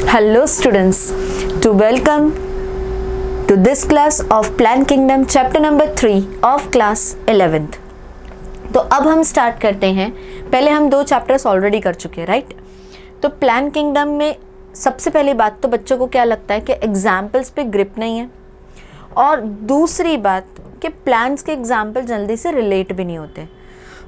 Hello students, to welcome to this class of Plant Kingdom chapter number 3 of class 11th। तो अब हम start करते हैं। पहले हम 2 चैप्टर्स ऑलरेडी कर चुके हैं, राइट। तो प्लान किंगडम में सबसे पहली बात तो बच्चों को क्या लगता है कि एग्जाम्पल्स पे ग्रिप नहीं है, और दूसरी बात कि प्लांट्स के एग्जाम्पल जल्दी से रिलेट भी नहीं होते।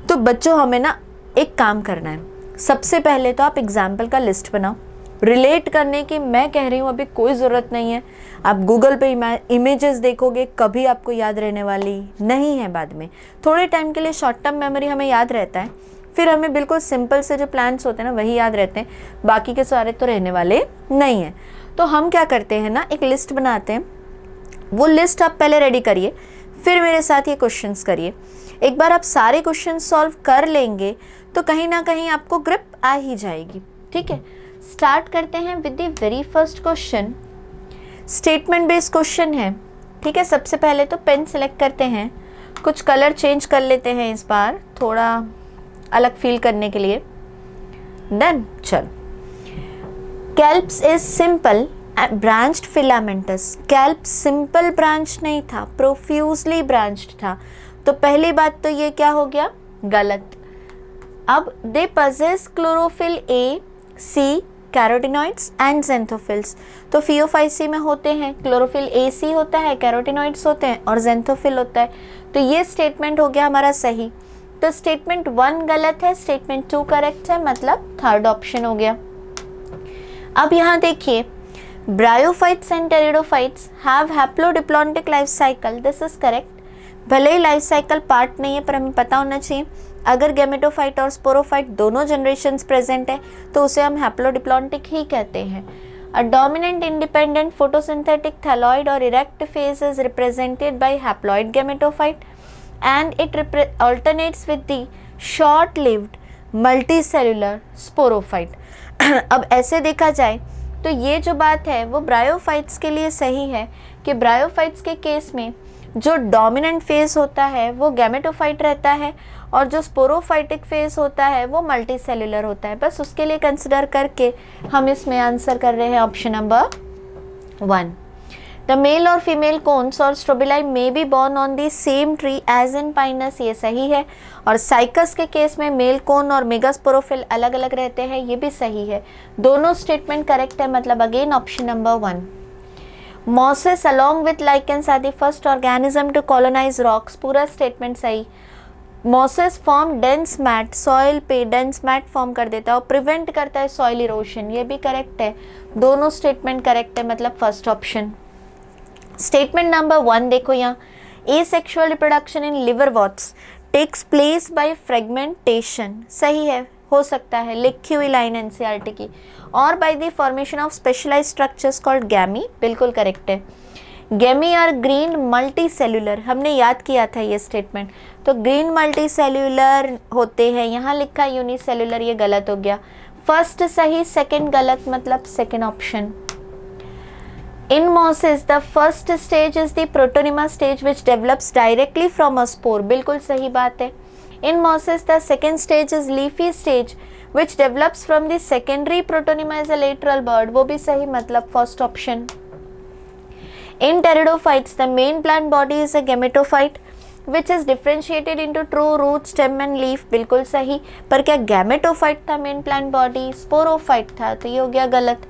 तो बच्चों हमें ना एक काम करना है, सबसे पहले तो आप एग्जाम्पल का लिस्ट बनाओ। रिलेट करने की मैं कह रही हूँ अभी कोई ज़रूरत नहीं है। आप गूगल पे इमेजेस देखोगे, कभी आपको याद रहने वाली नहीं है। बाद में थोड़े टाइम के लिए शॉर्ट टर्म मेमोरी हमें याद रहता है, फिर हमें बिल्कुल सिंपल से जो प्लान्स होते हैं ना वही याद रहते हैं, बाकी के सारे तो रहने वाले नहीं हैं। तो हम क्या करते हैं ना, एक लिस्ट बनाते हैं। वो लिस्ट आप पहले रेडी करिए, फिर मेरे साथ ये क्वेश्चंस करिए। एक बार आप सारे क्वेश्चन सॉल्व कर लेंगे तो कहीं ना कहीं आपको ग्रिप आ ही जाएगी, ठीक है। स्टार्ट करते हैं with the very first question. Statement based question है, ठीक है। सबसे पहले तो पेन सेलेक्ट करते हैं, कुछ कलर चेंज कर लेते हैं इस बार थोड़ा अलग फील करने के लिए। डन, चल। Kelps is simple branched filamentous. Kelp simple branch नहीं था, प्रोफ्यूजली ब्रांच्ड था। तो पहली बात तो ये क्या हो गया, गलत। अब they possess chlorophyll a, c, carotenoids and xanthophylls. तो फियोफाइसी में होते हैं, क्लोरोफिल ए सी होता है, कैरोटिनॉइड्स होते हैं और ज़ेंथोफिल होता है। तो ये स्टेटमेंट हो गया हमारा सही। तो स्टेटमेंट 1 गलत है, स्टेटमेंट 2 करेक्ट है, मतलब थर्ड ऑप्शन हो गया। अब यहाँ देखिए, bryophytes and pteridophytes have haplodiplontic life cycle. This is correct. भले ही लाइफ साइकिल पार्ट नहीं है पर हमें पता होना चाहिए। अगर गैमेटोफाइट और स्पोरोफाइट दोनों जनरेशन्स प्रेजेंट है तो उसे हम हैप्लोडिप्लॉन्टिक ही कहते हैं। A dominant independent photosynthetic thalloid और erect phase is represented by haploid gametophyte and it alternates with the short lived multicellular sporophyte. अब ऐसे देखा जाए तो ये जो बात है वो ब्रायोफाइट्स के लिए सही है कि ब्रायोफाइट्स के केस में जो डोमिनेंट फेज होता है वो गैमेटोफाइट रहता है और जो स्पोरोफाइटिक फेज होता है वो मल्टीसेलुलर होता है। बस उसके लिए कंसिडर करके हम इसमें आंसर कर रहे हैं ऑप्शन नंबर 1। द मेल और फीमेल कोन्स और strobili may be borne on the same tree as in Pinus, ये सही है। और साइकस के केस में मेल कोन और मेगास्पोरोफिल अलग अलग रहते हैं, ये भी सही है। दोनों स्टेटमेंट करेक्ट है, मतलब again option number 1। Mosses along with lichens are the first organism to colonise rocks, पूरा स्टेटमेंट सही। Mosses form dense mat, soil पे डेंस मैट फॉर्म कर देता है और प्रिवेंट करता है सॉइल इरोशन, ये भी करेक्ट है। दोनों स्टेटमेंट करेक्ट है, मतलब फर्स्ट ऑप्शन। स्टेटमेंट नंबर 1 देखो यहाँ, asexual reproduction in liverworts takes place by fragmentation, सही है, हो सकता है, लिखी हुई लाइन एनसीईआरटी की। और by the formation of specialised structures called gemmae, बिल्कुल करेक्ट है। Gemmae are green multi cellular, हमने याद किया था ये स्टेटमेंट। तो ग्रीन मल्टी सेल्यूलर होते हैं, यहाँ लिखा यूनिसेल्यूलर, ये गलत हो गया। फर्स्ट सही, सेकंड गलत, मतलब second option. In mosses, the first stage is the protonema stage which develops directly from a spore, बिल्कुल सही बात है। In mosses, the second stage is leafy stage which develops from the secondary protonema as a lateral bud, वो भी सही, मतलब first option। In pteridophytes, the main plant body is a gametophyte which is differentiated into true root, stem and leaf, बिल्कुल सही। पर क्या gametophyte था main plant body, sporophyte था, तो ये हो गया गलत।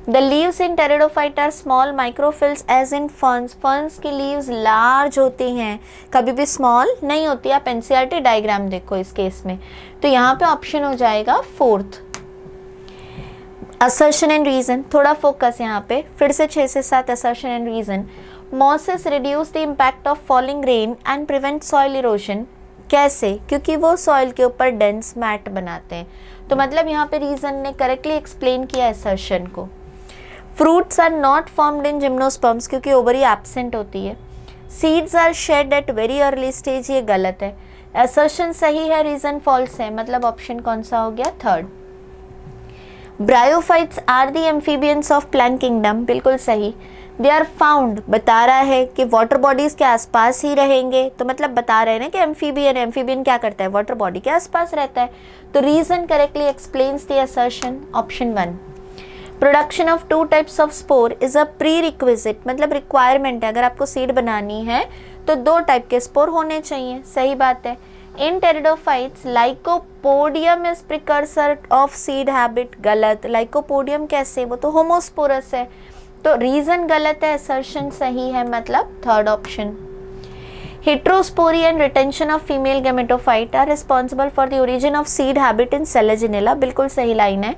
The leaves in pteridophyte are small microphyls as in ferns. Ferns की leaves large होती हैं, कभी भी small नहीं होती। आप NCERT डायग्राम देखो इस केस में। तो यहाँ पे ऑप्शन हो जाएगा 4th। Assertion and reason, थोड़ा फोकस यहाँ पे, फिर से 6 से 7 assertion and reason। Mosses reduce the impact of falling rain and prevent soil erosion. कैसे? क्योंकि वो सॉइल के ऊपर डेंस मैट बनाते हैं। तो मतलब यहाँ पे रीजन ने करेक्टली एक्सप्लेन किया असर्शन को। Fruits are not formed in gymnosperms, क्योंकि ओवरी एब्सेंट होती है। Seeds are shed at very early stage, ये गलत है। असर्शन सही है, रीजन फॉल्स है, मतलब ऑप्शन कौन सा हो गया, 3rd। Bryophytes are the amphibians of plant kingdom, बिल्कुल सही। दे आर फाउंड, बता रहा है कि वाटर बॉडीज के आसपास ही रहेंगे, तो मतलब बता रहे हैं ना कि एम्फीबियन, एम्फीबियन क्या करता है, वाटर बॉडी के आसपास रहता है। तो reason correctly explains the assertion, option 1। Production of 2 types of spore is a prerequisite, मतलब रिक्वायरमेंट है, अगर आपको सीड बनानी है तो 2 टाइप के स्पोर होने चाहिए, सही बात है। In pteridophytes lycopodium is precursor of seed habit, गलत। लाइकोपोडियम कैसे, वो तो होमोस्पोरस है, तो रीजन गलत है, असर्शन सही है, मतलब 3rd option. Heterospory and retention of female gametophyte are responsible for the origin of seed habit in selaginella, बिल्कुल सही लाइन है।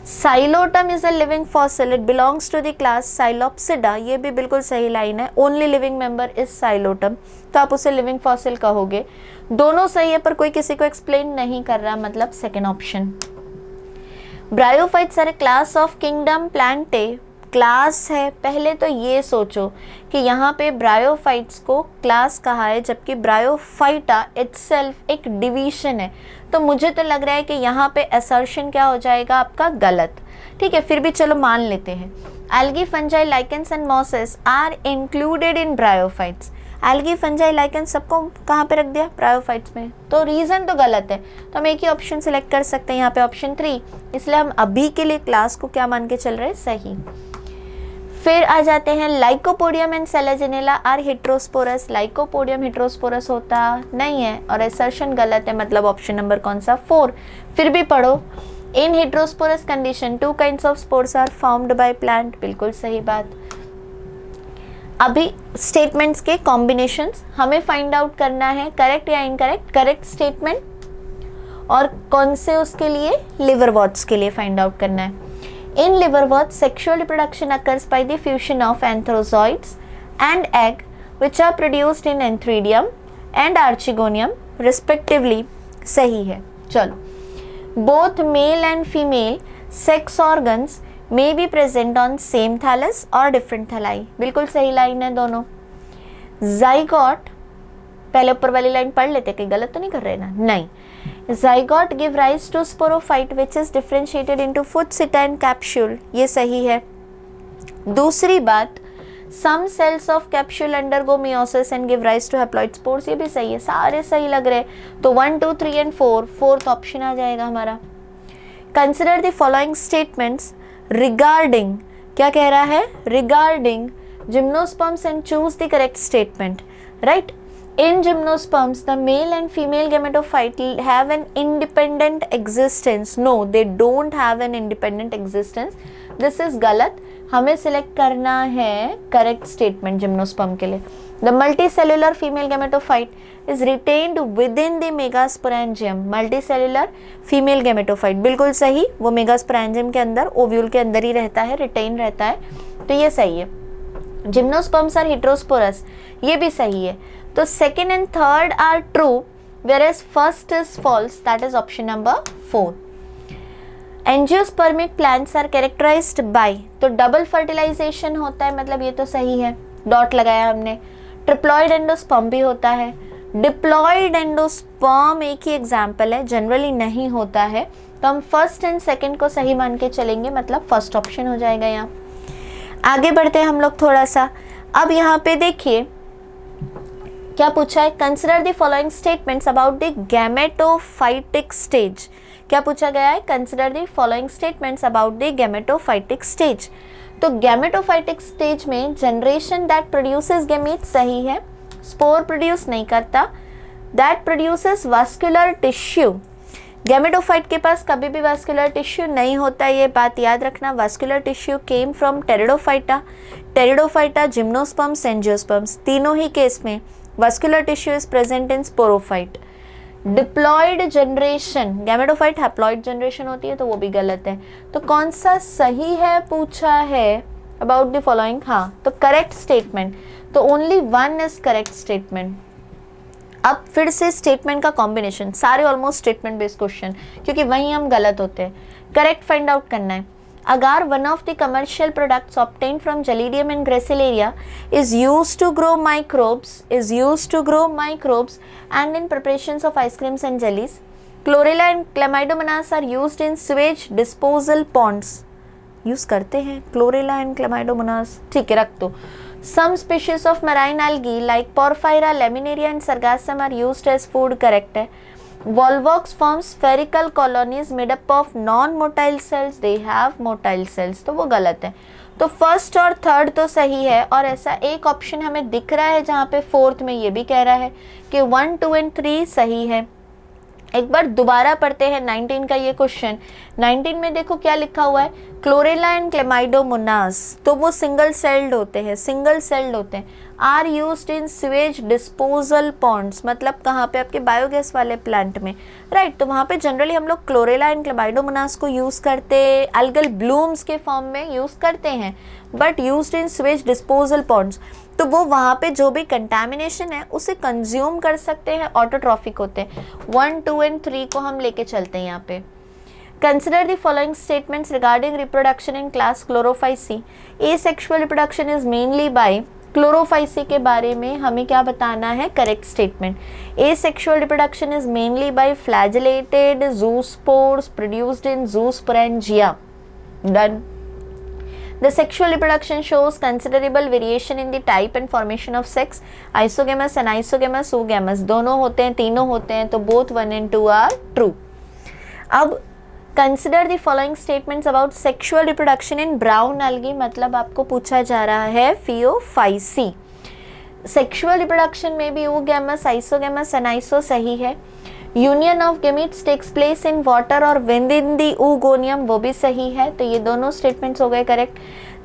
Psilotum is a living fossil, it belongs to the class psilopsida, ये भी बिल्कुल सही लाइन है। Only living member is psilotum, तो आप उसे लिविंग फॉसिल कहोगे। दोनों सही है, पर कोई किसी को एक्सप्लेन नहीं कर रहा, मतलब 2nd option. Bryophytes are a class of kingdom Plantae, class है, पहले तो ये सोचो कि यहाँ पे ब्रायोफाइट्स को क्लास कहा है, जबकि ब्रायोफाइटा इटसेल्फ एक डिवीजन है, तो मुझे तो लग रहा है कि यहाँ पे असर्शन क्या हो जाएगा आपका, गलत। ठीक है, फिर भी चलो मान लेते हैं। Algae, fungi, lichens and mosses are included in bryophytes. Algae, fungi, lichens सबको कहाँ पे रख दिया, ब्रायोफाइट्स में, तो रीजन तो गलत है, तो हम एक ही ऑप्शन सिलेक्ट कर सकते हैं यहाँ पे, ऑप्शन 3। इसलिए हम अभी के लिए क्लास को क्या मान के चल रहे हैं, सही। फिर आ जाते हैं, Lycopodium and Selaginella are heterosporous, Lycopodium heterosporous होता नहीं है, और असर्शन गलत है, मतलब ऑप्शन नंबर कौन सा, 4। फिर भी पढ़ो, in heterosporous condition 2 kinds of spores are formed by plant, बिल्कुल सही बात। अभी स्टेटमेंट्स के कॉम्बिनेशंस हमें फाइंड आउट करना है, करेक्ट या इनकरेक्ट, करेक्ट स्टेटमेंट और कौन से उसके लिए, लिवरवॉर्ट्स के लिए फाइंड आउट करना है। In liverworts, sexual reproduction occurs by the fusion of anthrozoids and egg, which are produced in antheridium and archegonium, respectively. सही है, चलो। Both male and female sex organs may be present on same thallus or different thalli, बिल्कुल सही line है दोनों। Zygote, पहले ऊपर वाली लाइन पढ़ लेते, कहीं गलत तो नहीं कर रहे ना, नहीं। Zygote give rise to sporophyte which is differentiated into Footsita and capsule, ये सही है। दूसरी बात, some cells of capsule undergo meiosis and give rise to haploid spores, ये भी सही है, सारे सही लग रहे, तो 1, 2, 3 and 4, 4th ऑप्शन आ जाएगा हमारा। Consider the following statements regarding, क्या कह रहा है, regarding gymnosperms and choose the correct statement, right? In gymnosperms, the male and female gametophyte have an independent existence. No, they don't have an independent existence. This is गलत, हमें select करना है correct statement gymnosperm के लिए। The multicellular female gametophyte is retained within the megasporangium. Multicellular female gametophyte, बिल्कुल सही, वो megasporangium के अंदर, ओव्यूल के अंदर ही रहता है, रिटेन रहता है, तो ये सही है। जिम्नोस्पर्म्स आर हेट्रोस्पोरस, ये भी सही है, तो 2nd and 3rd are true, whereas 1st is false, that is option number 4. Angiospermic plants are characterised by, तो डबल फर्टिलाइजेशन होता है, मतलब ये तो सही है, डॉट लगाया हमने। ट्रिप्लॉइड एंडोस्पर्म भी होता है। डिप्लॉइड एंडोस्पर्म एक ही एग्जाम्पल है, जनरली नहीं होता है, तो हम 1st and 2nd को सही मान के चलेंगे, मतलब 1st ऑप्शन हो जाएगा यहाँ। आगे बढ़ते हैं हम लोग थोड़ा सा। अब यहाँ पे देखिए क्या पूछा है, consider the following statements about the gametophytic stage. क्या पूछा गया है, consider the following statements about the gametophytic stage. तो गैमेटोफाइटिक स्टेज में जनरेशन दैट प्रोड्यूसेस गैमीट सही है, स्पोर प्रोड्यूस नहीं करता, that produces vascular tissue. Gametophyte के पास कभी भी वास्कुलर टिश्यू नहीं होता, ये बात याद रखना। Vascular tissue came from pteridophyta, pteridophyta, gymnosperms, angiosperms, तीनों ही केस में vascular tissue is present in sporophyte. Diploid generation, gametophyte haploid generation होती है, तो वो भी गलत है। तो कौन सा सही है पूछा है, अबाउट द फॉलोइंग, हाँ, तो करेक्ट स्टेटमेंट, तो ओनली 1 इज करेक्ट स्टेटमेंट। अब फिर से स्टेटमेंट का कॉम्बिनेशन, सारे ऑलमोस्ट स्टेटमेंट बेस्ड क्वेश्चन, क्योंकि वहीं हम गलत होते हैं। करेक्ट फाइंड आउट करना है। Agar, one of the commercial products obtained from Gelidium and Gracilaria, is used to grow microbes, and in preparations of ice creams and jellies. Chlorella and chlamydomonas are used in sewage disposal ponds, use करते हैं chlorella and chlamydomonas, ठीक है रख दो। Some species of marine algae like porphyra, laminaria and sargassum are used as food, correct है। Volvox form spherical colonies made up of non motile cells, they have motile cells, तो वो गलत है। तो फर्स्ट और थर्ड तो सही है, और ऐसा एक ऑप्शन हमें दिख रहा है जहाँ पे फोर्थ में ये भी कह रहा है कि 1, 2 एंड 3 सही है। एक बार दोबारा पढ़ते हैं 19 का ये क्वेश्चन। 19 में देखो क्या लिखा हुआ है, क्लोरेला एंड क्लेमाइडोमोनास, तो वो सिंगल सेल्ड होते हैं, are used in sewage disposal ponds, मतलब कहाँ पे, आपके बायोगैस वाले प्लांट में, राइट। तो वहाँ पे जनरली हम लोग क्लोरेला एंड क्लेमाइडोमोनास को यूज़ करते, एल्गल ब्लूम्स के फॉर्म में यूज़ करते हैं, but used in sewage disposal ponds, तो वो वहाँ पे जो भी कंटामिनेशन है उसे कंज्यूम कर सकते हैं, ऑटोट्रॉफिक होते हैं। 1, 2 एंड 3 को हम लेके चलते हैं यहाँ पे। Consider the following statements regarding reproduction in class Chlorophyceae. Asexual reproduction is mainly by Chlorophyceae के बारे में हमें क्या बताना है, correct statement. Asexual reproduction is mainly by flagellated zoospores produced in zoosporangia. Done. The sexual reproduction shows considerable variation in the type and formation of sex. Isogamous, anisogamous, oogamous दोनों होते हैं, तीनों होते हैं, तो both 1 and 2 are true. अब Consider the following statements about sexual reproduction in brown algae, मतलब आपको पूछा जा रहा है Phaeophyceae. Sexual reproduction में भी oogamous, isogamous, aniso सही है। Union of gametes takes place in water or within the oogonium, वो भी सही है, तो ये दोनों statements हो गए correct.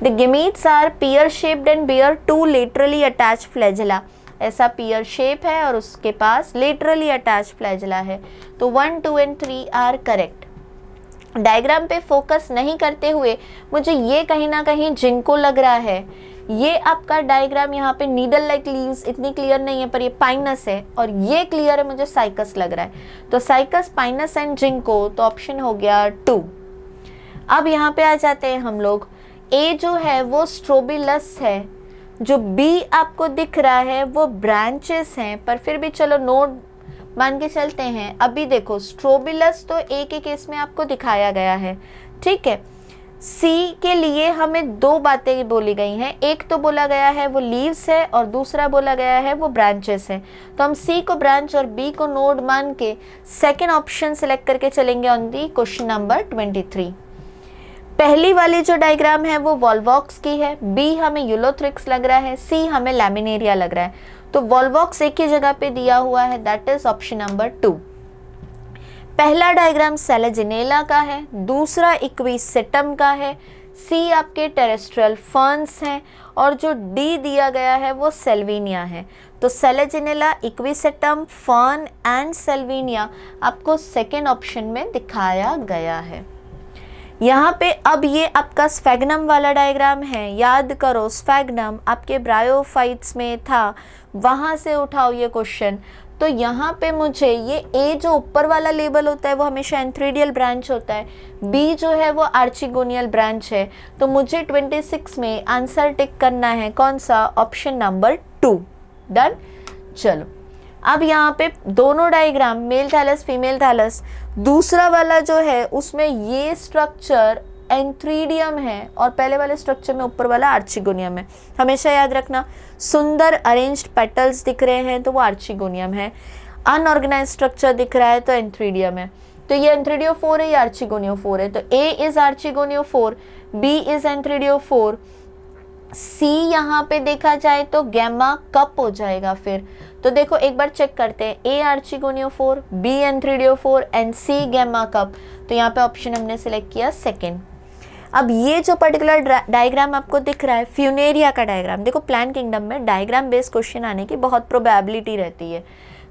The gametes are pear shaped and bear two laterally attached flagella, ऐसा pear shape है और उसके पास laterally attached flagella है, तो 1, 2 and 3 are correct। डायग्राम पे फोकस नहीं करते हुए मुझे ये कहीं ना कहीं जिंको लग रहा है, ये आपका डायग्राम यहाँ पे नीडल लाइक लीव्स इतनी क्लियर नहीं है, पर ये पाइनस है, और ये क्लियर है, मुझे साइकस लग रहा है, तो साइकस, पाइनस एंड जिंको, तो ऑप्शन हो गया 2। अब यहाँ पे आ जाते हैं हम लोग, ए जो है वो स्ट्रोबिलस है, जो बी आपको दिख रहा है वो ब्रांचेस हैं, पर फिर भी चलो नोड मान के चलते हैं। अभी देखो स्ट्रोबिलस तो एक ही केस में आपको दिखाया गया है, ठीक है। सी के लिए हमें दो बातें बोली गई हैं, एक तो बोला गया है वो लीव्स है और दूसरा बोला गया है वो ब्रांचेस है, तो हम सी को ब्रांच और बी को नोड मान के सेकेंड ऑप्शन सेलेक्ट करके चलेंगे ऑन दी क्वेश्चन नंबर 23। पहली वाली जो डायग्राम है वो वॉल्वॉक्स की है, बी हमें यूलोथ्रिक्स लग रहा है, सी हमें लैमिनेरिया लग रहा है, तो वॉल्वॉक्स एक ही जगह पे दिया हुआ है, दैट इज ऑप्शन नंबर 2। पहला डायग्राम सेलेजिनेला का है, दूसरा इक्विसेटम का है, सी आपके टेरेस्ट्रियल फर्न्स हैं, और जो डी दिया गया है वो सेल्विनिया है। तो Selaginella, Equisetum, fern and Salvinia आपको सेकेंड ऑप्शन में दिखाया गया है। यहाँ पे अब ये आपका स्फेग्नम वाला डायग्राम है, याद करो स्फेग्नम आपके ब्रायोफाइट्स में था, वहाँ से उठाओ ये क्वेश्चन। तो यहाँ पे मुझे ये ए जो ऊपर वाला लेबल होता है वो हमेशा एंथ्रीडियल ब्रांच होता है, बी जो है वो आर्चिगोनियल ब्रांच है, तो मुझे 26 में आंसर टिक करना है कौन सा, ऑप्शन नंबर 2। डन। चलो अब यहाँ पे दोनों diagram male thallus female thallus, दूसरा वाला जो है उसमें ये स्ट्रक्चर एंथ्रीडियम है और पहले वाले स्ट्रक्चर में ऊपर वाला आर्चिगोनियम है। हमेशा याद रखना, सुंदर अरेंज्ड पेटल्स दिख रहे हैं तो वो आर्चिगोनियम है, अनऑर्गेनाइज स्ट्रक्चर दिख रहा है तो एंथ्रीडियम है। तो ये एंथ्रीडियोफोर है, ये आर्चिगोनियोफोर है, तो ए इज आर्चिगोनियोफोर, बी इज एंथ्रीडियोफोर, सी यहाँ पे देखा जाए तो गैमा कप हो जाएगा। फिर तो देखो एक बार चेक करते हैं, A archegoniophore, B antheridiophore and C gemma cup, तो यहाँ पे ऑप्शन हमने सिलेक्ट किया सेकेंड। अब ये जो पर्टिकुलर डायग्राम आपको दिख रहा है फ्यूनेरिया का डायग्राम, देखो प्लांट किंगडम में डायग्राम बेस्ड क्वेश्चन आने की बहुत प्रोबेबिलिटी रहती है।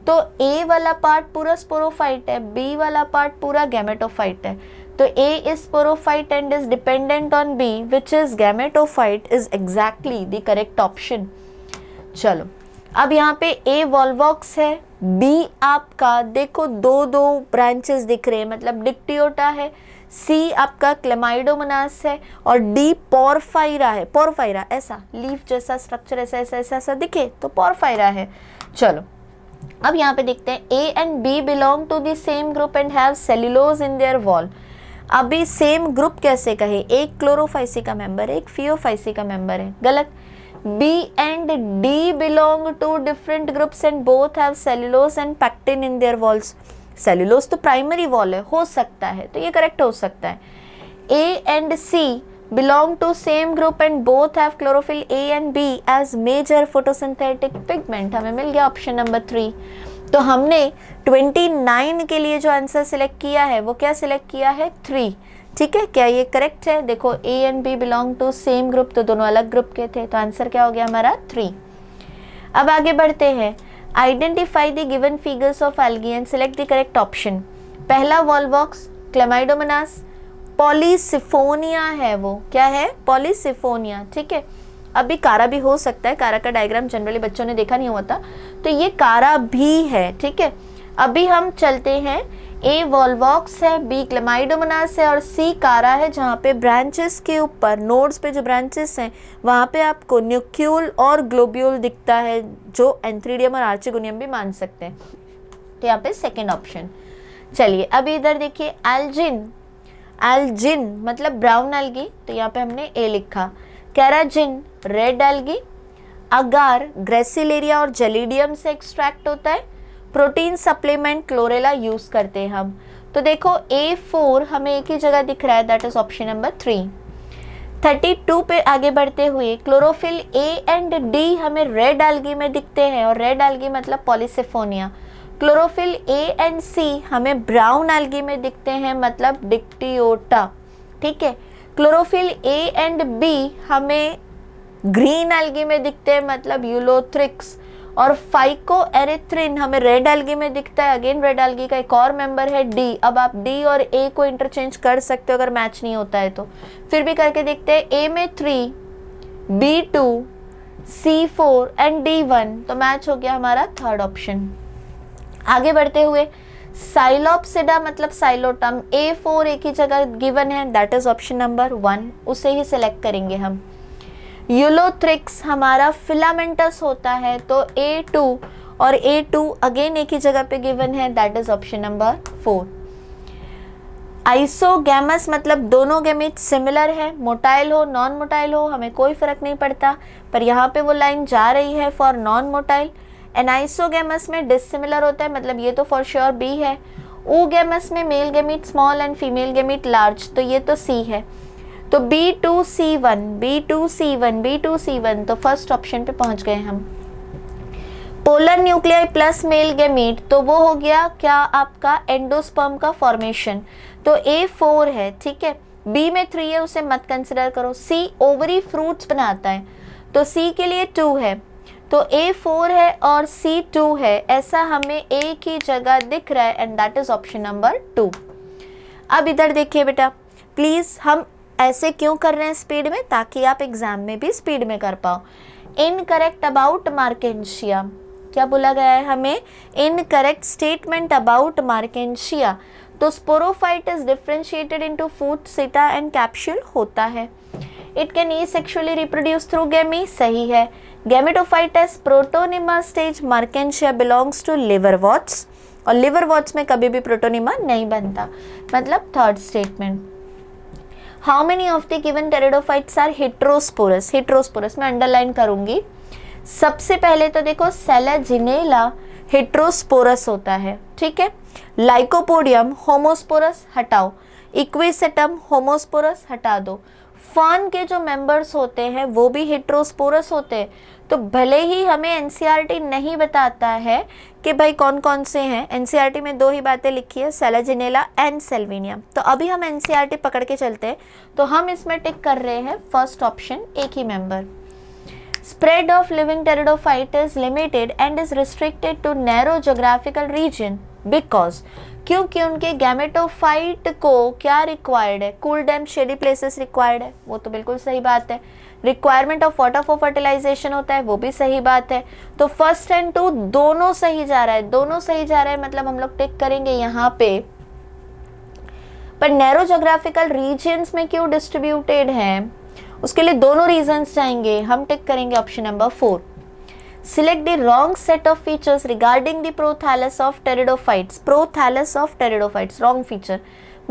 तो ए वाला पार्ट पूरा स्पोरोफाइट है, बी वाला पार्ट पूरा गैमेटोफाइट है, तो A is sporophyte and is dependent on B which is gametophyte is exactly the correct option। चलो अब यहाँ पे A वॉल्वॉक्स है, B आपका देखो दो दो ब्रांचेस दिख रहे हैं मतलब डिक्टियोटा है, C आपका क्लेमाइडोमोनास है और D पोरफायरा है, पोरफायरा ऐसा लीफ जैसा स्ट्रक्चर ऐसा ऐसा ऐसा ऐसा दिखे तो पोरफायरा है। चलो अब यहाँ पे देखते हैं A and B belong to the same group and have cellulose in their wall. अभी सेम ग्रुप कैसे कहे, एक क्लोरोफाइसी का मेंबर है, एक फियोफाइसी का मेंबर है, गलत। B and D belong to different groups and both have cellulose and pectin in their walls. Cellulose तो प्राइमरी वॉल है, हो सकता है, तो ये करेक्ट हो सकता है। A and C belong to same group and both have chlorophyll A and B as major photosynthetic pigment। हमें मिल गया ऑप्शन नंबर 3। तो हमने 29 के लिए जो आंसर सिलेक्ट किया है वो क्या सिलेक्ट किया है, 3। ठीक है, क्या ये करेक्ट है? देखो A and B belong to same group, तो दोनों अलग ग्रुप के थे, तो आंसर क्या हो गया हमारा 3। अब आगे बढ़ते हैं। Identify the given figures of algae and select the correct option. पहला वॉल्वॉक्स, क्लेमाइडोमोनास, पॉलीसिफोनिया है, वो क्या है, पॉलीसिफोनिया। ठीक है, अभी कारा भी हो सकता है, कारा का डायग्राम जनरली बच्चों ने देखा नहीं होता, तो ये कारा भी है। ठीक है, अभी हम चलते हैं, ए वॉल्वॉक्स है, बी क्लेमाइडोमोनास है और सी कारा है, जहाँ पे ब्रांचेस के ऊपर, नोड्स पे जो ब्रांचेस हैं वहाँ पे आपको न्यूक्यूल और ग्लोब्यूल दिखता है, जो एंथ्रीडियम और आर्चिगोनियम भी मान सकते हैं। तो यहाँ पे सेकेंड ऑप्शन। चलिए अभी इधर देखिए, एल्जिन, एल्जिन मतलब ब्राउन एल्गी, तो यहाँ पे हमने ए लिखा। कैराजिन रेड एल्गी, अगार ग्रेसिलेरिया और जेलिडियम से एक्सट्रैक्ट होता है। प्रोटीन सप्लीमेंट क्लोरेला यूज करते हैं हम। तो देखो A4 हमें एक ही जगह दिख रहा है, दैट इज ऑप्शन नंबर 3। 32 पे आगे बढ़ते हुए, क्लोरोफिल A एंड D हमें रेड एल्गी में दिखते हैं, और रेड एल्गी मतलब Polysiphonia. Chlorophyll A and C हमें ब्राउन एल्गी में दिखते हैं, मतलब डिक्टियोटा। ठीक है, क्लोरोफिल A एंड B हमें ग्रीन एल्गी में दिखते हैं, मतलब यूलोथ्रिक्स। और फाइकोएरिथ्रिन हमें रेड एल्गी में दिखता है, अगेन रेड एल्गी का एक और मेंबर है D। अब आप D और A को इंटरचेंज कर सकते हो अगर मैच नहीं होता है तो, फिर भी करके देखते हैं। A में 3, B2, C4 एंड D1, तो मैच हो गया हमारा थर्ड ऑप्शन। आगे बढ़ते हुए, साइलोप्सिडा मतलब साइलोटम, A4 एक ही जगह गिवन है, दैट इज ऑप्शन नंबर 1, उसे ही सिलेक्ट करेंगे हम। यूलोथ्रिक्स हमारा फिलामेंटस होता है, तो A2 और A2 अगेन एक ही जगह पे गिवन है, that is option number 4। Isogamous मतलब दोनों गैमेट सिमिलर है, मोटाइल हो नॉन मोटाइल हो हमें कोई फर्क नहीं पड़ता, पर यहाँ पे वो लाइन जा रही है फॉर नॉन मोटाइल। एनाइसोगैमस में डिसिमिलर होता है, मतलब ये तो फॉर श्योर B है। ओगैमस में male gamete small and female gamete large, तो ये तो C है। तो B2C1, B2C1, B2C1, तो फर्स्ट ऑप्शन पे पहुंच गए हम। Polar nuclei plus male gamete, तो वो हो गया क्या आपका एंडोस्पर्म का फॉर्मेशन, तो A4 है। ठीक है, B में 3 है, उसे मत कंसिडर करो। C ओवरी फ्रूट्स बनाता है, तो C के लिए 2 है, तो A4 है और C2 है, ऐसा हमें एक ही जगह दिख रहा है, and that is option number 2। अब इधर देखिए बेटा, प्लीज हम ऐसे क्यों कर रहे हैं स्पीड में, ताकि आप एग्जाम में भी स्पीड में कर पाओ। इनकरेक्ट अबाउट मार्केंशिया, क्या बोला गया है हमें, इनकरेक्ट स्टेटमेंट अबाउट मार्केंशिया। तो sporophyte is differentiated into foot, seta and capsule होता है। It can asexually reproduce through gemmae, सही है। Gametophytes protonema stage, marchantia belongs to liverworts, और लिवरवॉट्स में कभी भी प्रोटोनिमा नहीं बनता, मतलब third statement. How many of the given pteridophytes are heterosporous, heterosporous मैं अंडरलाइन करूंगी। सबसे पहले तो देखो सेलेजिनेला हेट्रोस्पोरस होता है, ठीक है। लाइकोपोडियम होमोस्पोरस हटाओ, इक्विसेटम होमोस्पोरस हटा दो। फर्न के जो मेंबर्स होते हैं वो भी हेट्रोस्पोरस होते हैं, तो भले ही हमें एनसीईआरटी नहीं बताता है कि भाई कौन कौन से हैं, एनसीईआरटी में 2 ही बातें लिखी है, सेलेजिनेला एंड सेल्विनियम। तो अभी हम एनसीईआरटी पकड़ के चलते हैं, तो हम इसमें टिक कर रहे हैं फर्स्ट ऑप्शन, एक ही member. Spread of living pteridophyte is limited and is restricted to narrow geographical region because क्योंकि उनके गैमेटोफाइट को क्या रिक्वायर्ड है, cool dam shady places required है, वो तो बिल्कुल सही बात है। Requirement of water for fertilisation होता है, वो भी सही बात है। तो फर्स्ट एंड 2 दोनों सही जा रहा है, दोनों सही जा रहा है, मतलब हम लोग टिक करेंगे यहाँ पे। पर नैरो जोग्राफिकल रीजन्स में क्यों डिस्ट्रीब्यूटेड है, उसके लिए दोनों रीजंस चाहेंगे, हम टिक करेंगे option number 4। Select the wrong set of features regarding the prothallus of pteridophytes. Prothallus of pteridophytes, wrong feature.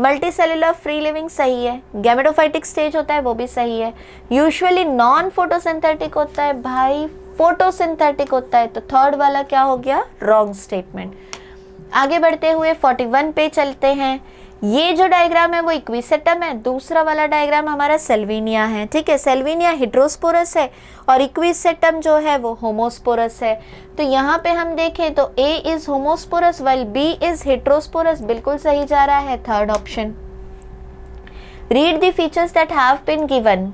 Multicellular free living सही है, गैमेटोफाइटिक स्टेज होता है वो भी सही है, यूजुअली नॉन फोटोसिंथेटिक होता है भाई, फोटोसिंथेटिक होता है, तो थर्ड वाला क्या हो गया, रॉन्ग स्टेटमेंट। आगे बढ़ते हुए 41 पे चलते हैं। ये जो डायग्राम है वो इक्विसेटम है, दूसरा वाला डायग्राम हमारा सेल्विनिया है, ठीक है। सेल्विनिया हेटेरोस्पोरस है और इक्विसेटम जो है वो होमोस्पोरस है। तो यहाँ पे हम देखें तो A is homosporous while B is heterosporous, बिल्कुल सही जा रहा है third option. Read the features that have been given,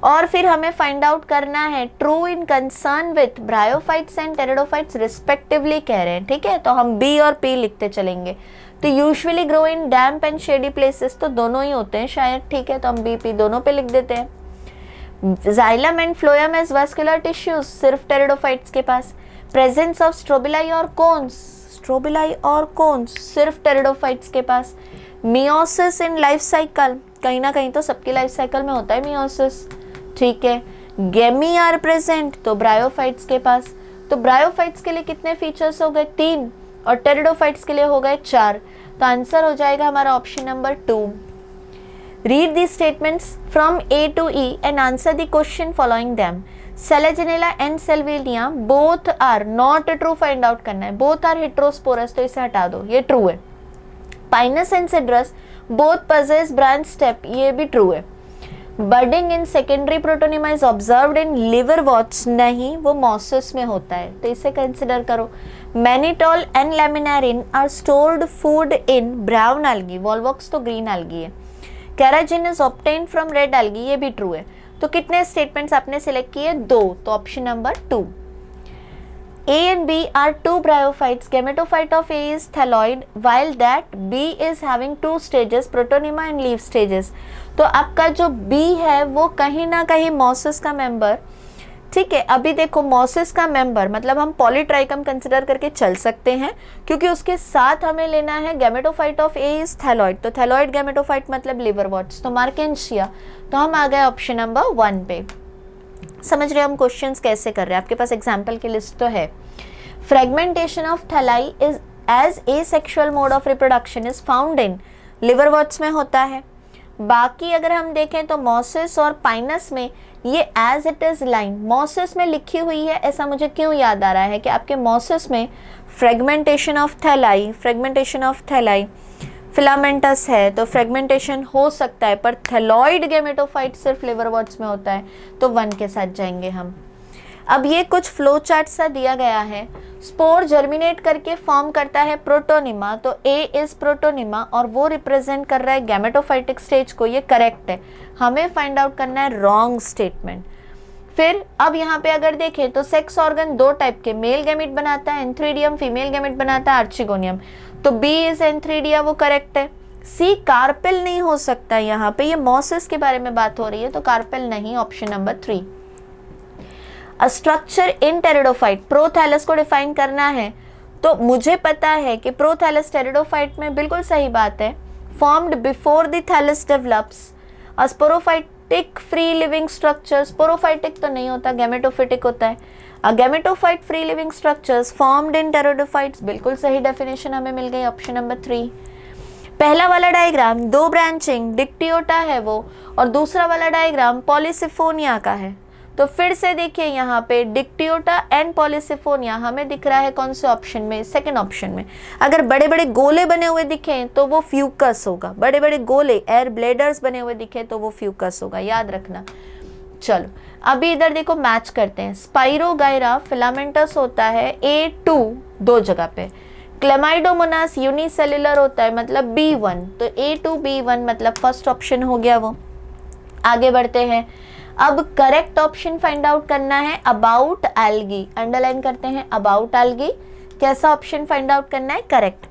और फिर हमें फाइंड आउट करना है true in concern with bryophytes and pteridophytes respectively कह रहे हैं, ठीक है। तो हम बी और पी लिखते चलेंगे। तो usually grow in damp and shady places, तो दोनों ही होते हैं शायद, ठीक है। तो हम बी पी दोनों पे लिख देते हैं। Xylem and phloem as vascular tissues, सिर्फ टेरिडोफाइट्स के पास। प्रेजेंस ऑफ स्ट्रोबिलाई और कोन्स, स्ट्रोबिलाई और कोन्स सिर्फ टेरिडोफाइट्स के पास। मियोसिस इन लाइफ साइकिल, कहीं ना कहीं तो सबकी लाइफ साइकिल में होता है मियोसिस, ठीक है। गेमी आर प्रेजेंट, तो ब्रायोफाइट्स के पास। तो ब्रायोफाइट्स के लिए कितने फीचर्स हो गए, 3, और टेरिडोफाइट्स के लिए हो गए 4। तो आंसर हो जाएगा हमारा option number 2। Read the statements from A to E and answer the question following them. Selaginella and salvinia both are not true, find out करना है। बोथ आर हेटेरोस्पोरस, तो इसे हटा दो, ये ट्रू है। Pinus and cedrus both possess branch stem, ये भी ट्रू है। Budding in secondary protonema is observed in liverworts, नहीं, वो मॉसेस में होता है, तो इसे कंसिडर करो। Mannitol and laminarin are stored food in brown algae, volvox तो ग्रीन एल्गी है। Carrageenan is obtained from red algae, ये भी ट्रू है। तो कितने स्टेटमेंट्स आपने सिलेक्ट किए, 2, तो option number 2। A and B are two bryophytes. Gametophyte of A is thalloid, while that B is having 2 stages, protonema and leaf stages. तो आपका जो B है वो कहीं ना कहीं मॉसिस का मेंबर, ठीक है। अभी देखो मॉसिस का मेंबर मतलब हम पॉलीट्राइकम कंसिडर करके चल सकते हैं, क्योंकि उसके साथ हमें लेना है gametophyte of A is thalloid, तो थैलॉइड गैमेटोफाइट मतलब लिवरवॉट्स, तो मार्केंशिया। तो हम आ गए ऑप्शन नंबर 1 पे। समझ रहे हो हम क्वेश्चंस कैसे कर रहे हैं, आपके पास एग्जाम्पल की लिस्ट तो है। Fragmentation of thalli is as asexual mode of reproduction is found in liverworts में होता है। बाकी अगर हम देखें तो मॉसिस और पाइनस में ये as it is line mosses में लिखी हुई है। ऐसा मुझे क्यों याद आ रहा है कि आपके मॉसिस में फ्रेगमेंटेशन ऑफ थैलाई फिलामेंटस है, तो फ्रेगमेंटेशन हो सकता है, पर थैलॉइड गैमेटोफाइट सिर्फ लिवरवॉट्स में होता है, तो 1 के साथ जाएंगे हम। अब ये कुछ फ्लो चार्ट सा दिया गया है। स्पोर जर्मिनेट करके फॉर्म करता है प्रोटोनिमा, तो ए इज प्रोटोनिमा और वो रिप्रेजेंट कर रहा है गैमेटोफाइटिक स्टेज को, ये करेक्ट है। हमें फाइंड आउट करना है रॉन्ग स्टेटमेंट। फिर अब यहाँ पे अगर देखें तो सेक्स ऑर्गन 2 टाइप के, मेल गैमेट बनाता है एंथ्रीडियम, फीमेल गैमेट बनाता है आर्चिगोनियम, तो बी इज एंथ्रीडिया, वो करेक्ट है। सी कार्पेल नहीं हो सकता, यहाँ पे ये मॉसिस के बारे में बात हो रही है, तो कार्पेल नहीं, option number 3। A structure in pteridophyte, prothallus को डिफाइन करना है, तो मुझे पता है कि प्रोथैलस टेरिडोफाइट में बिल्कुल सही बात है, formed before the thallus develops. A sporophytic free living structure, sporophytic तो नहीं होता, गैमेटोफिटिक होता है। A gametophyte free living structures formed in pteridophytes, बिल्कुल सही डेफिनेशन हमें मिल गई, ऑप्शन नंबर 3। पहला वाला डायग्राम 2 ब्रांचिंग डिक्टियोटा है वो, और दूसरा वाला डायग्राम पॉलीसिफोनिया का है। तो फिर से देखिए यहाँ पे डिक्टियोटा एंड पॉलीसिफोनिया हमें दिख रहा है कौन से ऑप्शन में, सेकंड ऑप्शन में। अगर बड़े बड़े गोले बने हुए दिखें तो वो फ्यूकस होगा, बड़े बड़े गोले एयर ब्लेडर्स बने हुए दिखे तो वो फ्यूकस होगा, याद रखना। चलो अभी इधर देखो मैच करते हैं। स्पाइरोगायरा फिलामेंटस होता है A2 2 जगह पे, क्लेमाइडोमोनास यूनिसेल्युलर होता है मतलब B1, तो A2 B1 मतलब फर्स्ट ऑप्शन हो गया वो। आगे बढ़ते हैं, अब करेक्ट ऑप्शन फाइंड आउट करना है। अबाउट एल्गी, अंडरलाइन करते हैं अबाउट एल्गी, कैसा ऑप्शन फाइंड आउट करना है, करेक्ट।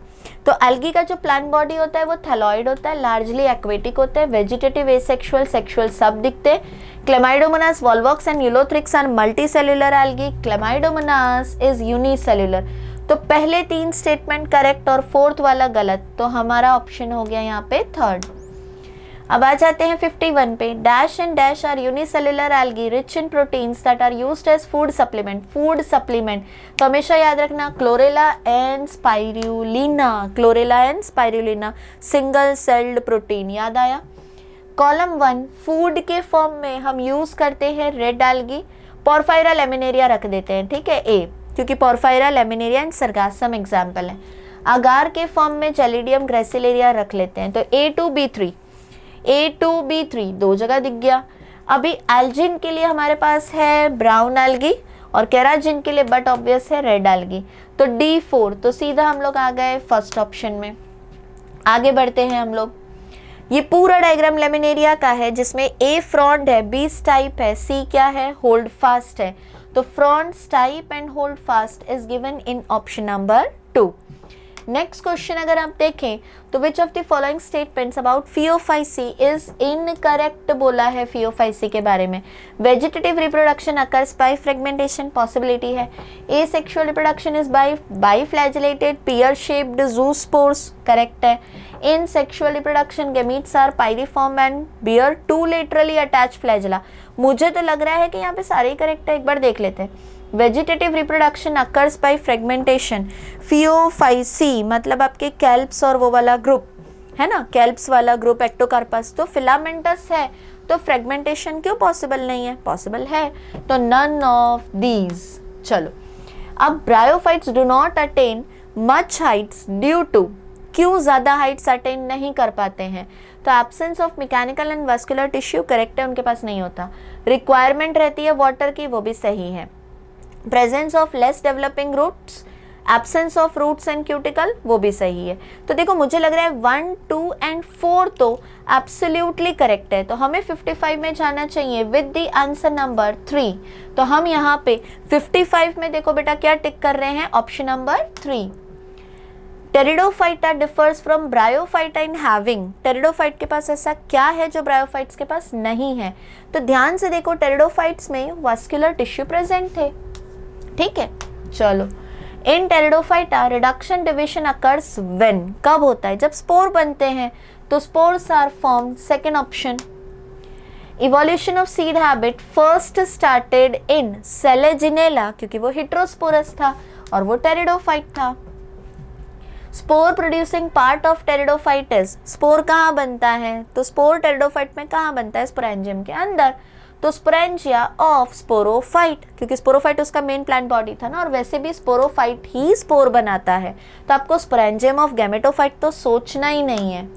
तो एल्गी का जो प्लांट बॉडी होता है वो थैलॉइड होता है, लार्जली एक्वेटिक होता है, वेजिटेटिव एसेक्सुअल सेक्सुअल सब दिखते हैं। Chlamydomonas volvox and ulothrix are multi cellular algae, chlamydomonas is unicellular. तो पहले 3 स्टेटमेंट करेक्ट और 4th वाला गलत, तो हमारा ऑप्शन हो गया यहाँ पे 3rd। अब आ जाते हैं 51 पे। Dash and dash are unicellular algae rich in proteins that are used as food supplement. Food supplement तो हमेशा याद रखना chlorella and spirulina, chlorella and spirulina single celled protein, याद आया। कॉलम 1 फूड के फॉर्म में हम यूज करते हैं रेड एल्गी, पोरफायरा लैमिनेरिया रख देते हैं, ठीक है ए, क्योंकि porphyra laminaria and sargassum example है। अगार के फॉर्म में जेलिडियम ग्रेसिलेरिया रख लेते हैं, तो A2B3 दो जगह दिख गया। अभी एल्जिन के लिए हमारे पास है ब्राउन एल्गी और केराजिन के लिए बट ऑब्वियस है रेड एल्गी, तो D4, तो सीधा हम लोग आ गए फर्स्ट ऑप्शन में। आगे बढ़ते हैं हम लोग। ये पूरा डायग्राम लेमिनेरिया का है जिसमें A फ्रॉन्ड है, B स्टाइप है, C क्या है, होल्ड फास्ट है, तो frond, stipe and holdfast is given in option number 2। Next question अगर आप देखें तो which of the following statements about phaeophyceae is incorrect बोला है फियोफाइसी के बारे में। Vegetative reproduction occurs by fragmentation, possibility है। Asexual reproduction is by biflagellated pear shaped zoospores, correct है। In sexual reproduction gametes are पाइरिफॉर्म and bear two laterally attached flagella. मुझे तो लग रहा है कि यहाँ पे सारे ही करेक्ट है, एक बार देख लेते हैं। Vegetative reproduction occurs by fragmentation, Phaeophyceae मतलब आपके कैल्प्स और वो वाला ग्रुप है ना, कैल्प्स वाला ग्रुप एक्टोकार्पस, तो फिलामेंटस है, तो फ्रेगमेंटेशन क्यों पॉसिबल नहीं है, पॉसिबल है, तो नन ऑफ दीज। चलो अब bryophytes do not attain much heights due to, क्यों ज्यादा हाइट्स अटेन नहीं कर पाते हैं, तो absence of mechanical and vascular tissue, correct है, उनके पास नहीं होता। रिक्वायरमेंट रहती है वाटर की, वो भी सही है। Presence of less developing roots, absence of roots and cuticle, वो भी सही है। तो देखो मुझे लग रहा है 1, 2 एंड 4 तो एब्सोल्युटली करेक्ट है, तो हमें 55 में जाना चाहिए विद द आंसर नंबर 3। तो हम यहाँ पे 55 में देखो बेटा क्या टिक कर रहे हैं, option number 3। Pteridophyta differs from bryophyta in having, pteridophyte के पास ऐसा क्या है जो ब्रायोफाइट्स के पास नहीं है, तो ध्यान से देखो टेरिडोफाइट्स में वास्कुलर टिश्यू प्रेजेंट थे, ठीक है। चलो in pteridophyta reduction division occurs when, कब होता है, जब स्पोर बनते हैं, तो spores are formed, second option. Evolution of seed habit first started in selaginella, क्योंकि वो हेटेरोस्पोरस था और वो टेरिडोफाइट था। Spore producing part of pteridophytes, spore कहाँ बनता है, तो स्पोर टेरिडोफाइट में कहाँ बनता है, स्पोरेंजियम के अंदर, तो स्पोरेंजिया ऑफ स्पोरोफाइट, क्योंकि स्पोरोफाइट उसका मेन प्लांट बॉडी था ना, और वैसे भी स्पोरोफाइट ही स्पोर बनाता है, तो आपको स्पोरेंजियम ऑफ गैमेटोफाइट तो सोचना ही नहीं है।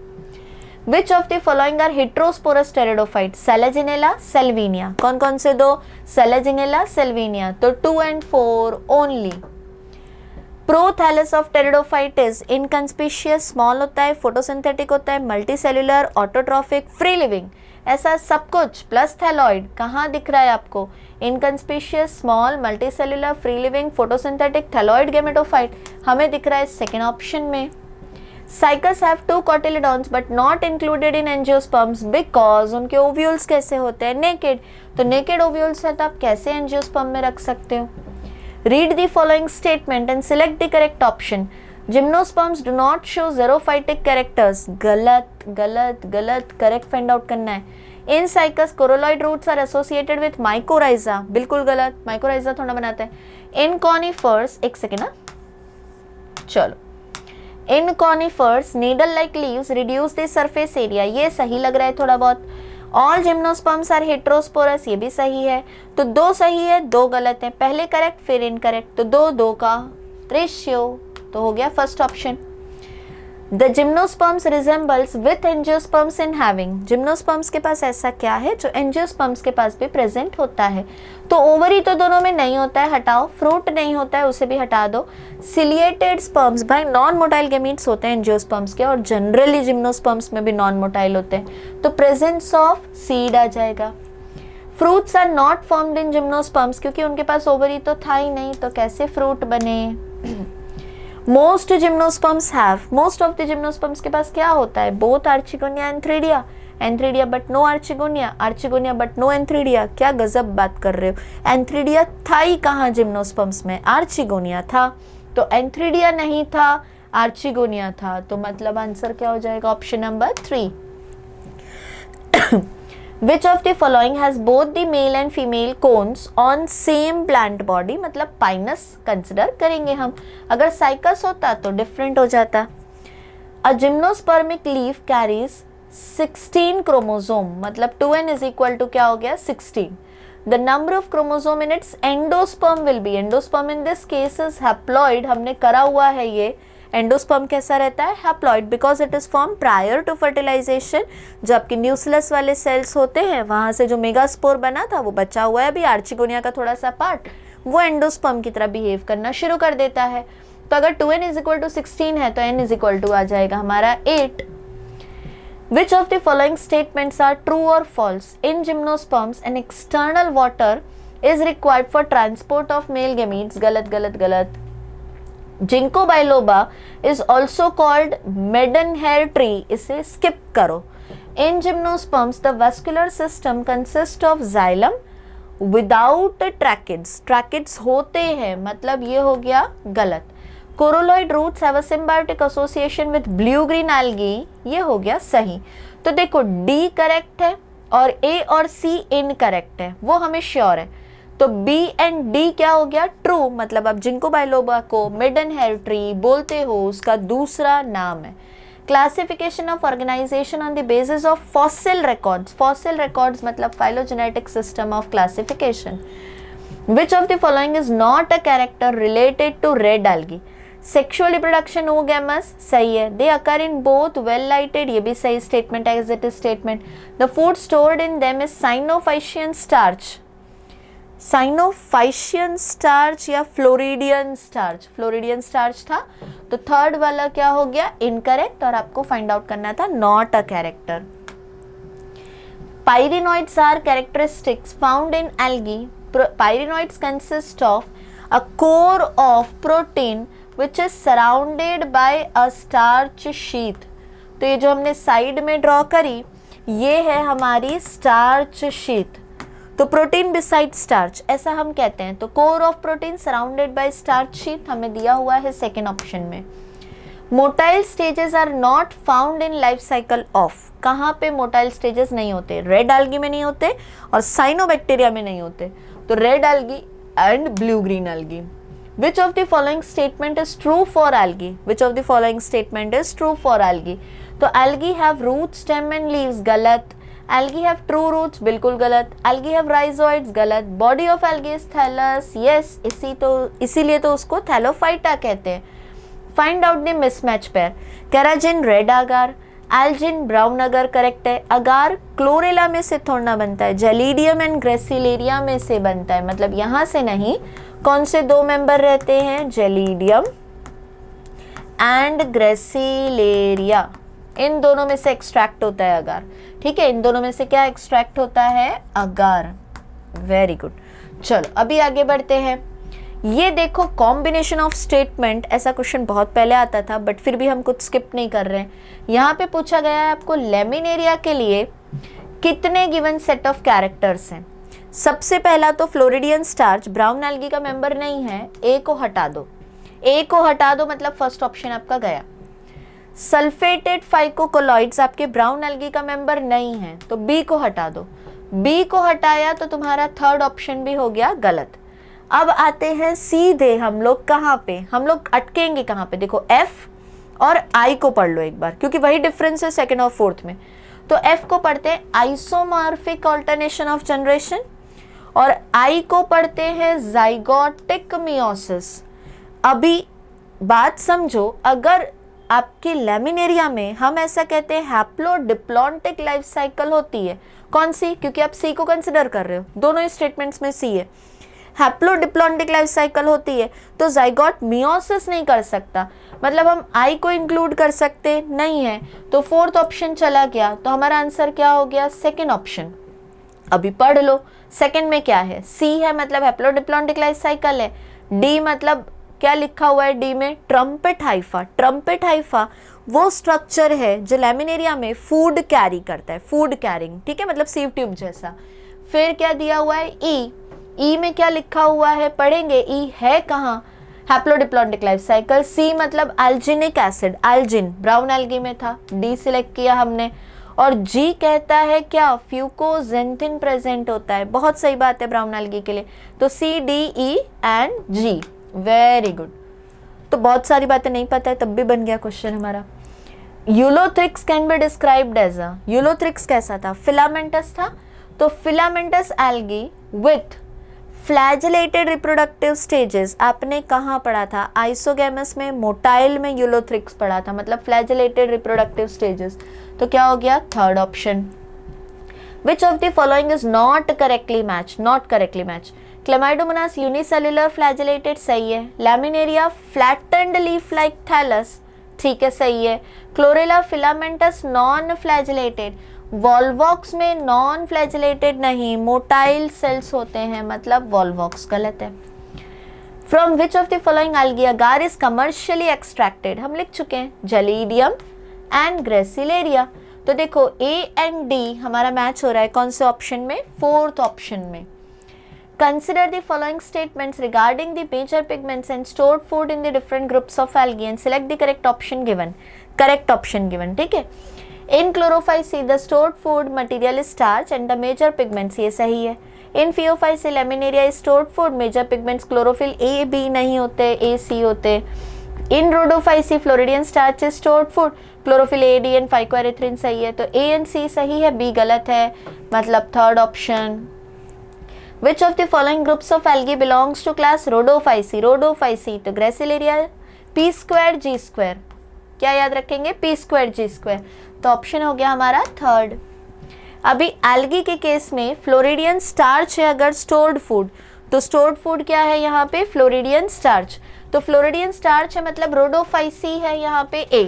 Which of the following are heterosporous pteridophyte, selaginella, salvinia, कौन कौन से दो, सेलेजिनेला, सेल्विनिया, तो 2 and 4 only. Prothallus of pteridophyte is inconspicuous, small होता है, फोटोसिंथेटिक होता है, मल्टीसेल्युलर, ऑटोट्रॉफिक, फ्री लिविंग, ऐसा सब कुछ प्लस थैलॉइड कहाँ दिख रहा है आपको, inconspicuous, small, multicellular, free living, photosynthetic, thalloid, gametophyte, हमें दिख रहा है सेकेंड ऑप्शन में। Cycas have 2 cotyledons but not included in angiosperms because, उनके ओव्यूल्स कैसे होते हैं, नेकेड, तो नेकेड ओव्यूल्स है तो आप कैसे एंजियोस्पर्म में रख सकते हो। Read the following statement and select the correct option. Gymnosperms do not show xerophytic characters, गलत गलत गलत, करेक्ट फाइंड आउट करना है। In cycas coralloid roots are associated with mycorrhiza, बिल्कुल गलत, माइकोराइजा थोड़ा बनाते हैं। इन कॉनिफर्स, एक सेकेंड ना, चलो, in conifers needle like leaves reduce the surface area, ये सही लग रहा है थोड़ा बहुत। ऑल जिम्नोस्पर्म्स आर हेटेरोस्पोरस, ये भी सही है, तो 2 सही है 2 गलत है, पहले करेक्ट फिर इनकरेक्ट, तो 2-2 का रेशियो, तो हो गया first option. The gymnosperms resembles with angiosperms in having, gymnosperms के पास ऐसा क्या है जो एंजियोस्पर्म्स के पास भी प्रेजेंट होता है, तो ओवरी तो दोनों में नहीं होता है, हटाओ, फ्रूट नहीं होता है, उसे भी हटा दो। सिलिएटेड स्पर्म्स, भाई नॉन मोटाइल गेमीट्स होते हैं एंजियोस्पर्म्स के, और जनरली जिम्नोस्पर्म्स में भी नॉन मोटाइल होते हैं, तो प्रेजेंस ऑफ सीड आ जाएगा। Fruits are not formed in gymnosperms, क्योंकि उनके पास ओवरी तो था ही नहीं, तो कैसे फ्रूट बने। Most gymnosperms have, most of the gymnosperms के पास क्या होता है, both archegonia antheridia, antheridia but no archegonia, archegonia but no antheridia, क्या गजब बात कर रहे हो, एंथ्रीडिया था ही कहाँ जिम्नोस्पर्म्स में, आर्चिगोनिया था, तो एंथ्रीडिया नहीं था, आर्चिगोनिया था, तो मतलब आंसर क्या हो जाएगा, option number 3। Which of the following has both the male and female cones on same plant body, मतलब पाइनस कंसिडर करेंगे हम, अगर साइकस होता तो डिफरेंट हो जाता. A gymnospermic leaf carries 16 chromosome, मतलब 2n is equal to क्या हो गया 16. The number of chromosome in its endosperm will be, endosperm in this case is haploid, हमने करा हुआ है ये. एंडोस्पर्म कैसा रहता है, haploid, because it is form prior to fertilisation. जो आपके न्यूक्लियस वाले सेल्स होते हैं वहां से जो मेगास्पोर बना था वो बचा हुआ है अभी, आर्चिगोनिया का थोड़ा सा पार्ट, वो एंडोस्पर्म की तरह बिहेव करना शुरू कर देता है. तो अगर 2n इज इक्वल टू 16 है तो n इज इक्वल टू आ जाएगा हमारा 8. Which of the following statements are true or false? In gymnosperms, an external water is required for transport of male gametes. गलत गलत गलत. Ginkgo biloba is also called maidenhair tree. इसे skip करो. In gymnosperms, the vascular system consists of xylem without tracheids. Tracheids होते हैं, मतलब ये हो गया गलत. Coralloid roots have a symbiotic association with blue-green algae. ये हो गया सही. तो देखो D करेक्ट है और A और C इनकरेक्ट है, वो हमें श्योर है. तो B एंड D क्या हो गया, ट्रू. मतलब आप जिंको बाइलोबा को मिडन हेयर ट्री बोलते हो, उसका दूसरा नाम है. Classification of organisation on the basis of fossil records. Fossil records मतलब phylogenetic system of classification. Which of the following is not a character related to red algae? Sexual reproduction oogamous सही है. They occur in both well lighted, ये भी सही statement है, as it is statement. The food stored in them is cyanophycean starch. Cyanophycean starch या floridean starch, floridean starch था. तो third वाला क्या हो गया, इनकरेक्ट, और आपको फाइंड आउट करना था not a character. Pyrenoids are characteristics found in algae. Pyrenoids consist of a core of protein which is surrounded by a starch sheath. तो ये जो हमने साइड में ड्रॉ करी ये है हमारी स्टार्च शीट. तो प्रोटीन बिसाइड स्टार्च ऐसा हम कहते हैं. तो core of protein surrounded by starch sheath हमें दिया हुआ है सेकेंड ऑप्शन में. Motile stages are not found in life cycle of. कहाँ पे मोटाइल स्टेजेस नहीं होते, रेड algae में नहीं होते और साइनोबैक्टीरिया में नहीं होते. तो red algae and blue green algae. Which of the following statement is true for algae? Which of the following statement is true for algae? तो algae have roots, stem and leaves गलत. Algae have true roots बिल्कुल गलत. Algae have rhizoids गलत. Body of algae is thallus yes, इसीलिए तो उसको Thallophyta कहते हैं. Find out the mismatch pair. Carrageen red agar, algin brown agar correct है. agar क्लोरेला में से थोड़ा बनता है, जेलिडियम एंड ग्रेसिलेरिया में से बनता है, मतलब यहाँ से नहीं. कौन से दो मेंबर रहते हैं, जेलिडियम एंड ग्रेसिलेरिया, इन दोनों में से एक्सट्रैक्ट होता है अगार. ठीक है, इन दोनों में से क्या एक्सट्रैक्ट होता है, अगार. Very good. चलो अभी आगे बढ़ते हैं. ये देखो कॉम्बिनेशन ऑफ स्टेटमेंट, ऐसा क्वेश्चन बहुत पहले आता था बट फिर भी हम कुछ स्किप नहीं कर रहे हैं. यहाँ पे पूछा गया है आपको लेमिनेरिया के लिए कितने गिवन सेट ऑफ कैरेक्टर्स हैं. सबसे पहला तो फ्लोरिडियन स्टार्च ब्राउन एल्गी का मेंबर नहीं है, ए को हटा दो. ए को हटा दो मतलब फर्स्ट ऑप्शन आपका गया. सल्फेटेड फाइकोकोलॉइड्स आपके ब्राउन एल्गी का मेंबर नहीं है, तो बी को हटा दो. बी को हटाया तो तुम्हारा थर्ड ऑप्शन भी हो गया गलत. अब आते हैं सीधे हम लोग कहाँ पे, हम लोग अटकेंगे कहाँ पे. देखो एफ और आई को पढ़ लो एक बार, क्योंकि वही डिफरेंस है सेकेंड और फोर्थ में. तो एफ को पढ़ते हैं आइसोमॉर्फिक ऑल्टरनेशन ऑफ जनरेशन और आई को पढ़ते हैं जाइगोटिक मियोसिस. अभी बात समझो, अगर आपके लेमिनेरिया में हम ऐसा कहते हैं हैप्लोडिप्लॉन्टिक लाइफ साइकिल होती है, कौन सी, क्योंकि आप सी को कंसिडर कर रहे हो, दोनों ही स्टेटमेंट्स में सी है. हैप्लोडिप्लॉन्टिक लाइफ साइकिल होती है तो जाइगोट मियोसिस नहीं कर सकता, मतलब हम आई को इंक्लूड कर सकते नहीं है. तो फोर्थ ऑप्शन चला गया, तो हमारा आंसर क्या हो गया, सेकेंड ऑप्शन. अभी पढ़ लो सेकेंड में क्या है, सी है मतलब हैप्लोडिप्लॉन्टिक लाइफ साइकिल है. डी मतलब क्या लिखा हुआ है डी में, ट्रम्पेट हाइफा. ट्रम्पेट हाइफा वो स्ट्रक्चर है जो लेमिनेरिया में फूड कैरी करता है, फूड कैरिंग. ठीक है, मतलब सीव ट्यूब जैसा. फिर क्या दिया हुआ है, ई. ई में क्या लिखा हुआ है, पढ़ेंगे. ई है कहाँ, हैप्लोडिप्लॉन्टिक लाइफ साइकिल. सी मतलब alginic acid, algin brown algae में था, डी सिलेक्ट किया हमने. और जी कहता है क्या, फ्यूकोजेंथिन प्रेजेंट होता है। बहुत सही बात है ब्राउन एल्गी के लिए। तो C, D, E and G, very good. तो बहुत सारी बातें नहीं पता है तब भी बन गया क्वेश्चन हमारा। Ulothrix can be described as a, ulothrix कैसा था, फिलामेंटस था। तो filamentous algae with flagellated reproductive stages, आपने कहाँ पढ़ा था, आइसोगेमस में, मोटाइल में यूलोथ्रिक्स पढ़ा था, मतलब फ्लैजिलेटेड रिप्रोडक्टिव स्टेजेस। तो क्या हो गया, third option. Which of the following is not correctly match, not correctly match. Chlamydomonas unicellular flagellated, सही है। Laminaria flattened leaf like thallus, ठीक है, सही है। Chlorella filamentous non flagellated, volvox में नॉन फ्लैजिलेटेड नहीं, मोटाइल सेल्स होते हैं, मतलब वॉल्वॉक्स गलत है। From which of the following algae agar is commercially extracted, हम लिख चुके हैं, जलीडियम एंड ग्रेसिलेरिया। तो देखो ए एंड डी हमारा मैच हो रहा है कौन से ऑप्शन में, फोर्थ ऑप्शन में। Consider the following statements regarding the major pigments and stored food in the different groups of algae and select the correct option given. Correct option given, ठीक है। In chlorophyce the stored food material is starch and the major pigments, ये सही है। In phaeophyce laminaria is stored food, major pigments chlorophyll A, B नहीं होते, A, C होते। In rhodophyce Floridian starch is stored food, chlorophyll A, D and phycoerythrin सही है। तो A and C सही है, B गलत है, मतलब third option. Which of the following groups of algae belongs to class Rhodophyceae? Rhodophyceae तो Gracilaria, P square G square, क्या याद रखेंगे, P square G square। तो ऑप्शन हो गया हमारा थर्ड। अभी एल्गी के केस में फ्लोरिडियन स्टार्च है अगर स्टोर्ड फूड, तो स्टोर्ड फूड क्या है यहाँ पे, फ्लोरिडियन स्टार्च। तो फ्लोरिडियन स्टार्च है मतलब रोडोफाइसी है यहाँ पे A।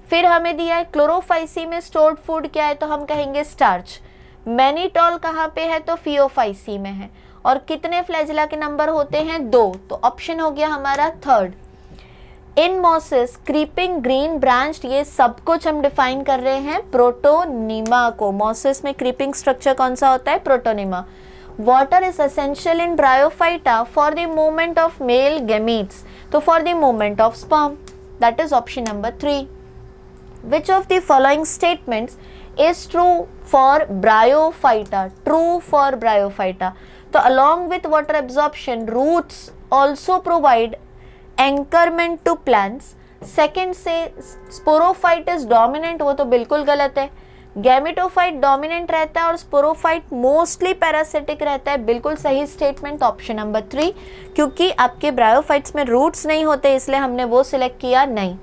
फिर हमें दिया है क्लोरोफाइसी में स्टोर्ड फूड क्या है, तो हम कहेंगे स्टार्च। मैनीटॉल कहाँ पे है, तो फियोफाइसी में है। और कितने फ्लैजिला के नंबर होते हैं, 2, तो ऑप्शन हो गया हमारा थर्ड। इन मॉसेस क्रीपिंग ग्रीन ब्रांच्ड, ये सब कुछ हम डिफाइन कर रहे हैं प्रोटोनिमा को। मॉसेस में क्रीपिंग स्ट्रक्चर कौन सा होता है, protonema. Water is essential in bryophyta for the movement of male gametes, तो for the movement of sperm, that is option number 3। Which of the following statements is true for bryophyta, true for bryophyta। तो along with water absorption roots also provide anchorment to plants। Second से sporophyte is dominant, वो तो बिल्कुल गलत है। Gametophyte dominant रहता है और स्पोरोफाइट मोस्टली पैरासिटिक रहता है, बिल्कुल सही स्टेटमेंट ऑप्शन नंबर 3। क्योंकि आपके ब्रायोफाइट्स में रूट्स नहीं होते इसलिए हमने वो सिलेक्ट किया नहीं।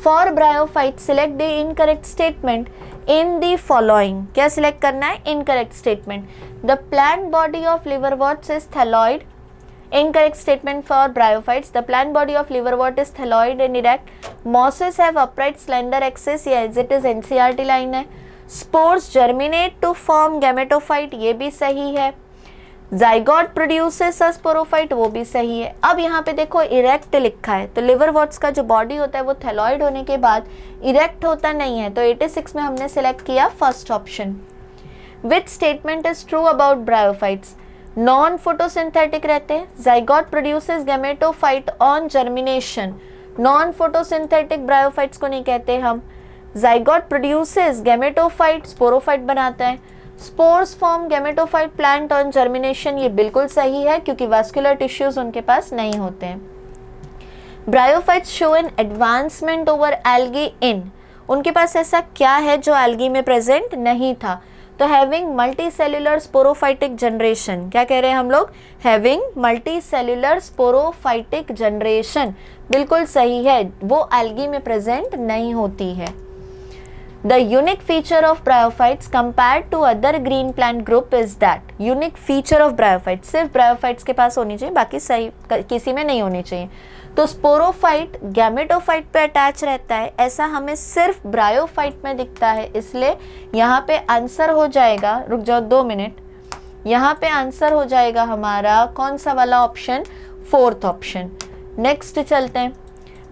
For bryophyte select the incorrect statement in the following, क्या सिलेक्ट करना है, incorrect statement. The plant body of liverworts is thalloid, incorrect statement for bryophytes, the plant body of liverwort is thalloid and erect, mosses have upright slender axis, yes it is NCERT line है। spores germinate to form gametophyte, ये भी सही है। zygote produces a sporophyte, वो भी सही है। अब यहाँ पे देखो erect लिखा है, तो liverworts का जो बॉडी होता है वो थैलॉइड होने के बाद erect होता नहीं है, तो 86 में हमने सिलेक्ट किया first option. which statement is true about bryophytes? Non photosynthetic रहते हैं, zygote produces gametophyte on germination, non photosynthetic bryophytes को नहीं कहते हम। जाइगोट प्रोड्यूसेस गैमेटोफाइट, स्पोरोफाइट बनाता है। Spores form gametophyte plant on germination, ये बिल्कुल सही है क्योंकि वास्कुलर टिश्यूज उनके पास नहीं होते हैं। Bryophytes show an advancement over algae in, उनके पास ऐसा क्या है जो एल्गी में प्रेजेंट नहीं था, तो having multi cellular sporophytic generation, क्या कह रहे हैं हम लोग, having multi cellular sporophytic generation, बिल्कुल सही है, वो एल्गी में प्रेजेंट नहीं होती है। The unique feature of bryophytes compared to other green plant group is that, unique feature of bryophytes सिर्फ ब्रायोफाइट्स के पास होनी चाहिए, बाकी सही किसी में नहीं होनी चाहिए। तो स्पोरोफाइट गैमेटोफाइट पे अटैच रहता है, ऐसा हमें सिर्फ ब्रायोफाइट में दिखता है, इसलिए यहाँ पे आंसर हो जाएगा, रुक जाओ 2 मिनट, यहाँ पे आंसर हो जाएगा हमारा कौन सा वाला ऑप्शन, फोर्थ ऑप्शन। नेक्स्ट चलते हैं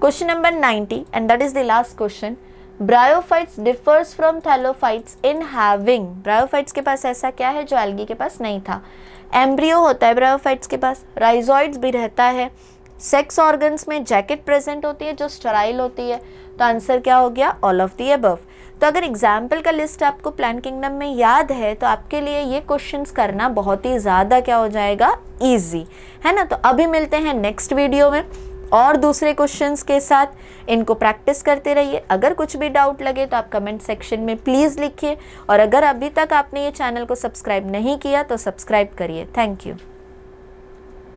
question number 90 and that is the last question. Bryophytes differs from thallophytes in having, bryophytes के पास ऐसा क्या है जो एल्गी के पास नहीं था। एम्ब्रियो होता है ब्रायोफाइट्स के पास, राइजोइड्स भी रहता है, सेक्स ऑर्गन्स में जैकेट प्रेजेंट होती है जो स्टेराइल होती है, तो आंसर क्या हो गया, ऑल ऑफ द अबव। तो अगर एग्जाम्पल का लिस्ट आपको प्लान किंगडम में याद है तो आपके लिए ये क्वेश्चंस करना बहुत ही ज़्यादा क्या हो जाएगा, ईजी, है ना। तो अभी मिलते हैं नेक्स्ट वीडियो में और दूसरे क्वेश्चंस के साथ। इनको प्रैक्टिस करते रहिए। अगर कुछ भी डाउट लगे तो आप कमेंट सेक्शन में प्लीज़ लिखिए, और अगर अभी तक आपने ये चैनल को सब्सक्राइब नहीं किया तो सब्सक्राइब करिए। Thank you.